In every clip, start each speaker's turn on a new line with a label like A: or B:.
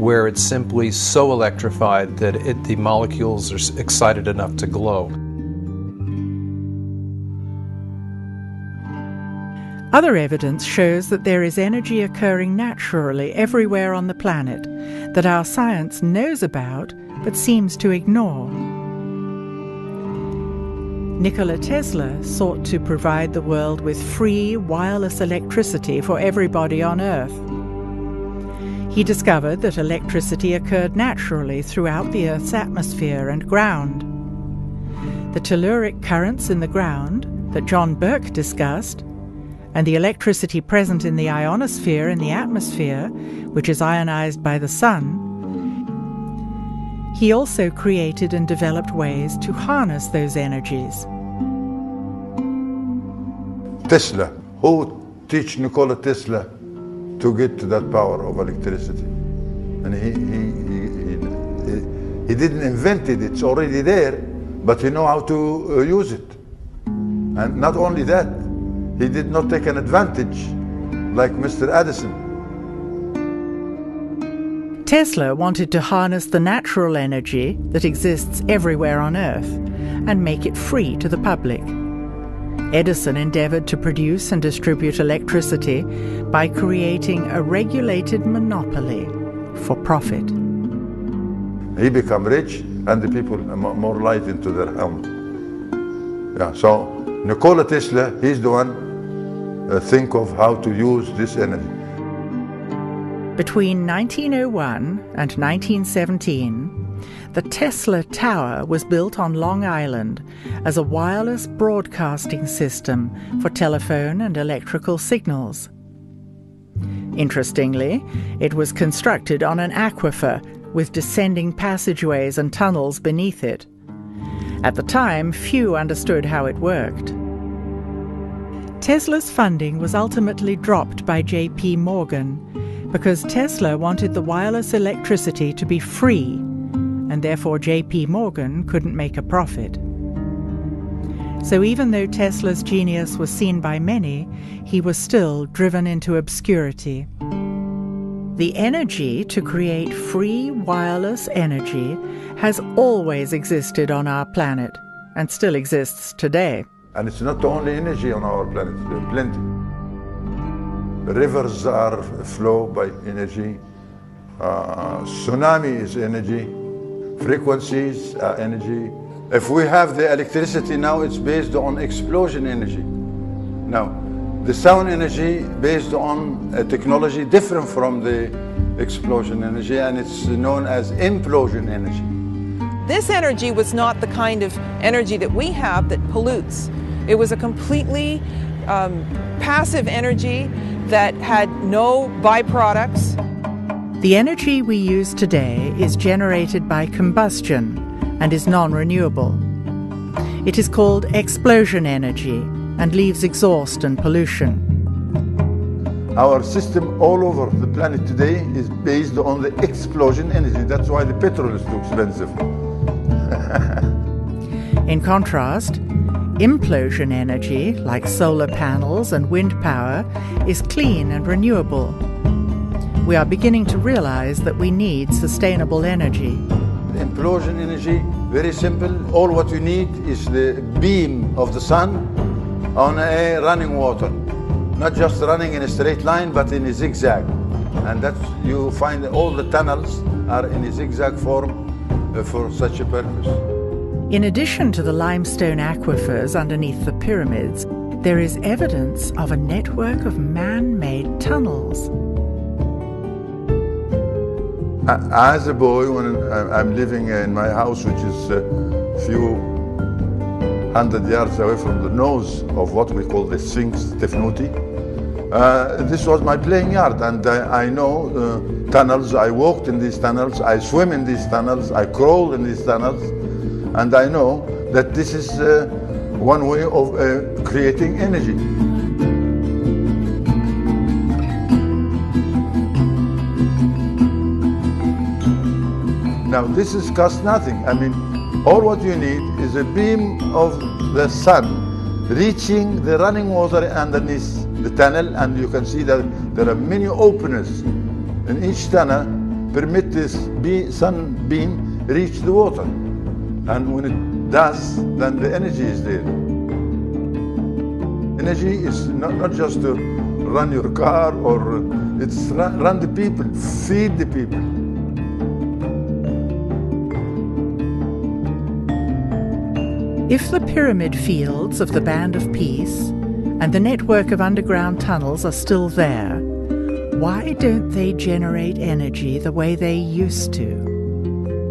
A: where it's simply so electrified that the molecules are excited enough to glow.
B: Other evidence shows that there is energy occurring naturally everywhere on the planet that our science knows about but seems to ignore. Nikola Tesla sought to provide the world with free wireless electricity for everybody on Earth. He discovered that electricity occurred naturally throughout the Earth's atmosphere and ground. The telluric currents in the ground that John Burke discussed, and the electricity present in the ionosphere in the atmosphere, which is ionized by the sun. He also created and developed ways to harness those energies.
C: Tesla, who teach Nikola Tesla to get to that power of electricity? And he didn't invent it, it's already there, but he know how to use it. And not only that, he did not take an advantage like Mr. Edison.
B: Tesla wanted to harness the natural energy that exists everywhere on Earth and make it free to the public. Edison endeavored to produce and distribute electricity by creating a regulated monopoly for profit.
C: He became rich and the people more light into their home. Yeah, so Nikola Tesla, he's the one think of how to use this energy.
B: Between 1901 and 1917, the Tesla Tower was built on Long Island as a wireless broadcasting system for telephone and electrical signals. Interestingly, it was constructed on an aquifer with descending passageways and tunnels beneath it. At the time, few understood how it worked. Tesla's funding was ultimately dropped by J.P. Morgan because Tesla wanted the wireless electricity to be free, and therefore J.P. Morgan couldn't make a profit. So even though Tesla's genius was seen by many, he was still driven into obscurity. The energy to create free wireless energy has always existed on our planet and still exists today.
C: And it's not the only energy on our planet, there are plenty. Rivers are flow by energy, tsunami is energy, frequencies are energy. If we have the electricity now, it's based on explosion energy. Now, the sound energy based on a technology different from the explosion energy, and it's known as implosion energy.
D: This energy was not the kind of energy that we have that pollutes. It was a completely passive energy that had no byproducts.
B: The energy we use today is generated by combustion and is non-renewable. It is called explosion energy and leaves exhaust and pollution.
C: Our system all over the planet today is based on the explosion energy. That's why the petrol is too expensive.
B: In contrast, implosion energy, like solar panels and wind power, is clean and renewable. We are beginning to realize that we need sustainable energy.
C: Implosion energy, very simple. All what you need is the beam of the sun on a running water. Not just running in a straight line, but in a zigzag. And that's, you find all the tunnels are in a zigzag form for such a purpose.
B: In addition to the limestone aquifers underneath the pyramids, there is evidence of a network of man-made tunnels.
C: As a boy, when I'm living in my house, which is a few 100 yards away from the nose of what we call the Sphinx Tefnuti, this was my playing yard, and I know tunnels. I walked in these tunnels, I swim in these tunnels, I crawl in these tunnels, and I know that this is one way of creating energy. Now this is cost nothing. I mean, all what you need is a beam of the sun reaching the running water underneath the tunnel, and you can see that there are many openings in each tunnel permit this sunbeam reach the water. And when it does, then the energy is there. Energy is not just to run your car, or it's run the people, feed the people.
B: If the pyramid fields of the Band of Peace and the network of underground tunnels are still there, why don't they generate energy the way they used to?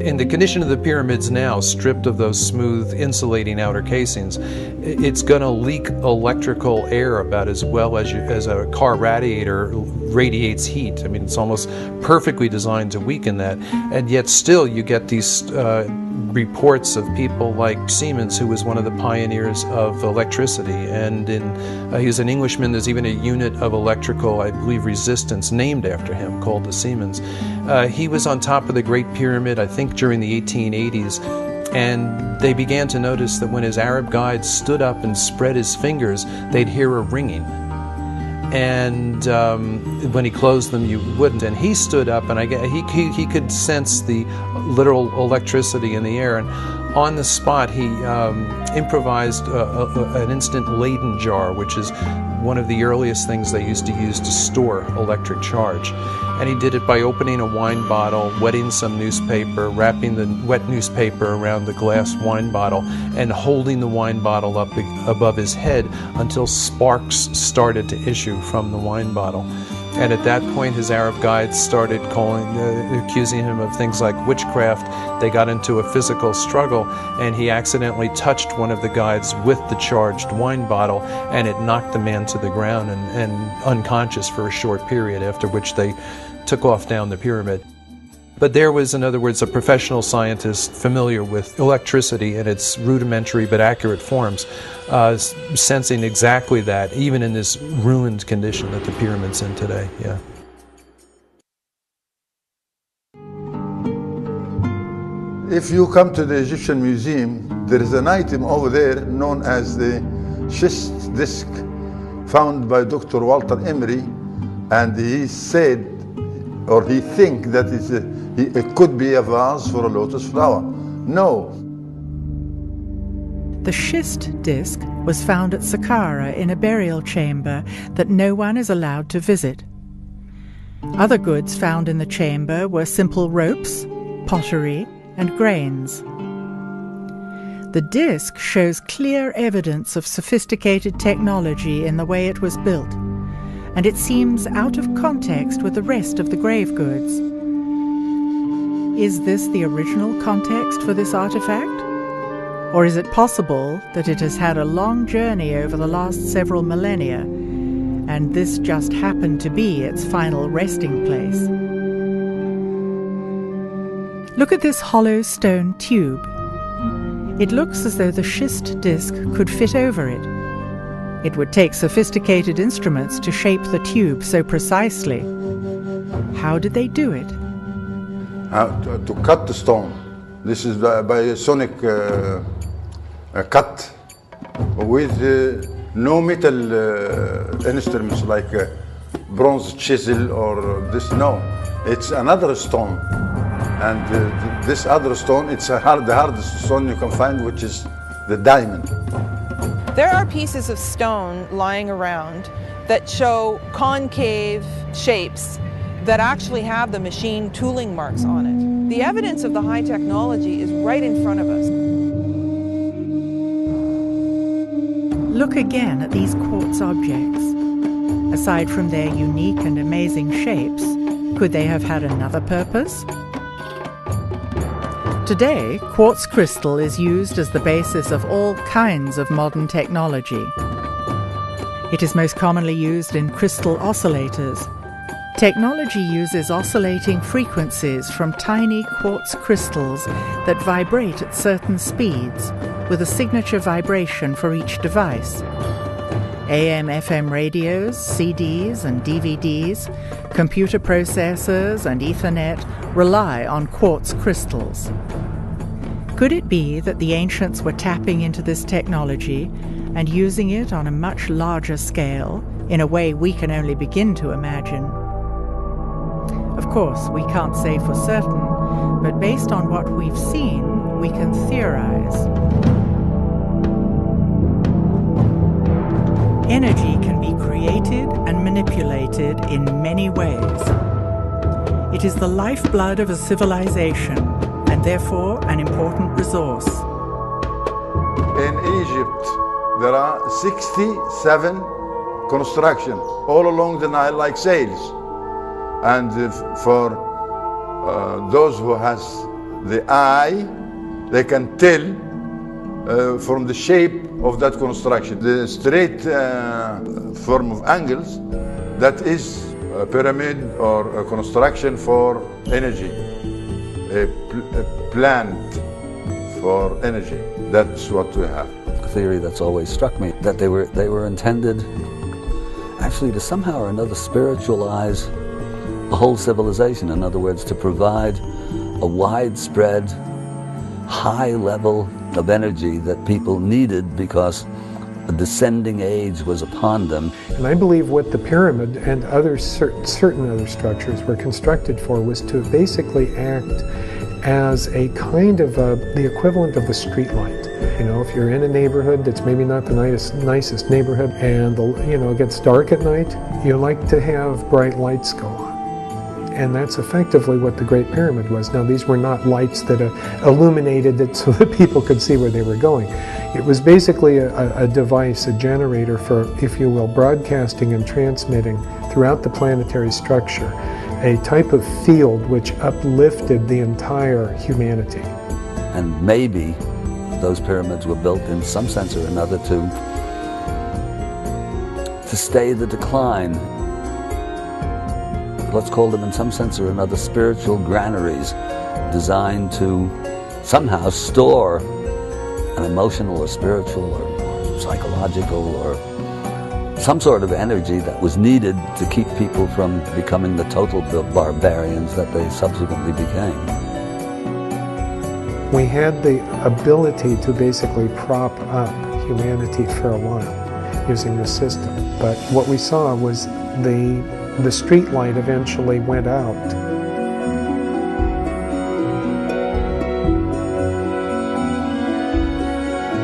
A: In the condition of the pyramids now, stripped of those smooth insulating outer casings, it's going to leak electrical air about as well as a car radiator radiates heat. I mean, it's almost perfectly designed to weaken that, and yet still you get these reports of people like Siemens, who was one of the pioneers of electricity, and he was an Englishman. There's even a unit of electrical, I believe, resistance named after him called the Siemens. He was on top of the Great Pyramid, I think, during the 1880s, and they began to notice that when his Arab guides stood up and spread his fingers, they'd hear a ringing. And when he closed them, you wouldn't. And he stood up, and he could sense the literal electricity in the air. And on the spot, he improvised an instant Leyden jar, which is one of the earliest things they used to use to store electric charge. And he did it by opening a wine bottle, wetting some newspaper, wrapping the wet newspaper around the glass wine bottle, and holding the wine bottle up above his head until sparks started to issue from the wine bottle. And at that point, his Arab guides started accusing him of things like witchcraft. They got into a physical struggle, and he accidentally touched one of the guides with the charged wine bottle, and it knocked the man to the ground and unconscious for a short period, after which they took off down the pyramid. But there was, in other words, a professional scientist familiar with electricity in its rudimentary but accurate forms, sensing exactly that, even in this ruined condition that the pyramid's in today. Yeah.
C: If you come to the Egyptian Museum, there is an item over there known as the schist disc, found by Dr. Walter Emery, and he said, or he think that it could be a vase for a lotus flower. No.
B: The schist disc was found at Saqqara in a burial chamber that no one is allowed to visit. Other goods found in the chamber were simple ropes, pottery, and grains. The disc shows clear evidence of sophisticated technology in the way it was built, and it seems out of context with the rest of the grave goods. Is this the original context for this artifact? Or is it possible that it has had a long journey over the last several millennia, and this just happened to be its final resting place? Look at this hollow stone tube. It looks as though the schist disc could fit over it. It would take sophisticated instruments to shape the tube so precisely. How did they do it?
C: To cut the stone. This is by a sonic cut with no metal instruments like a bronze chisel or this. No, it's another stone. And this other stone, it's the hardest stone you can find, which is the diamond.
D: There are pieces of stone lying around that show concave shapes that actually have the machine tooling marks on it. The evidence of the high technology is right in front of us.
B: Look again at these quartz objects. Aside from their unique and amazing shapes, could they have had another purpose? Today, quartz crystal is used as the basis of all kinds of modern technology. It is most commonly used in crystal oscillators. Technology uses oscillating frequencies from tiny quartz crystals that vibrate at certain speeds, with a signature vibration for each device. AM/FM radios, CDs and DVDs, computer processors and Ethernet rely on quartz crystals. Could it be that the ancients were tapping into this technology and using it on a much larger scale, in a way we can only begin to imagine? Of course, we can't say for certain, but based on what we've seen, we can theorize. Energy can be created and manipulated in many ways. It is the lifeblood of a civilization, and therefore an important resource.
C: In Egypt, there are 67 constructions all along the Nile like sails. And for those who has the eye, they can tell from the shape of that construction. The straight form of angles, that is a pyramid or a construction for energy, a plant for energy. That's what we have.
E: A theory that's always struck me, that they were intended actually to somehow or another spiritualize the whole civilization. In other words, to provide a widespread, high level of energy that people needed because a descending age was upon them.
F: And I believe what the pyramid and other certain other structures were constructed for was to basically act as a kind of the equivalent of a street light. You know, if you're in a neighborhood that's maybe not the nicest neighborhood, and it gets dark at night, you like to have bright lights go on. And that's effectively what the Great Pyramid was. Now, these were not lights that illuminated it so that people could see where they were going. It was basically a device, a generator for, if you will, broadcasting and transmitting throughout the planetary structure a type of field which uplifted the entire humanity.
E: And maybe those pyramids were built in some sense or another to stay the decline. Let's call them in some sense or another spiritual granaries designed to somehow store an emotional or spiritual or psychological or some sort of energy that was needed to keep people from becoming the total barbarians that they subsequently became.
F: We had the ability to basically prop up humanity for a while using the system, but what we saw was the street light eventually went out.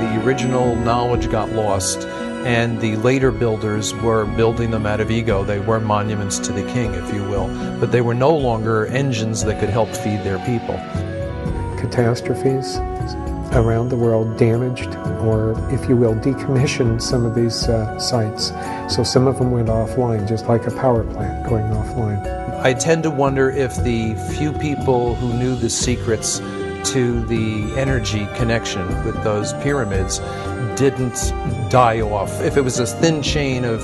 A: The original knowledge got lost, and the later builders were building them out of ego. They were monuments to the king, if you will, but they were no longer engines that could help feed their people.
F: Catastrophes around the world damaged, or if you will, decommissioned some of these sites. So some of them went offline, just like a power plant going offline.
A: I tend to wonder if the few people who knew the secrets to the energy connection with those pyramids didn't die off. If it was a thin chain of,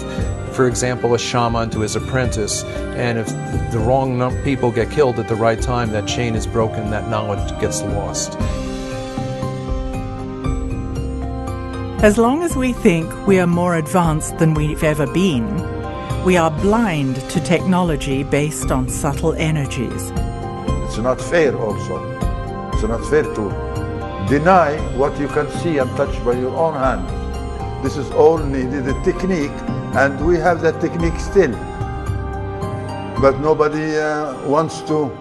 A: for example, a shaman to his apprentice, and if the wrong people get killed at the right time, that chain is broken, that knowledge gets lost.
B: As long as we think we are more advanced than we've ever been, we are blind to technology based on subtle energies.
C: It's not fair also. It's not fair to deny what you can see and touch by your own hand. This is all needed, a technique, and we have that technique still. But nobody wants to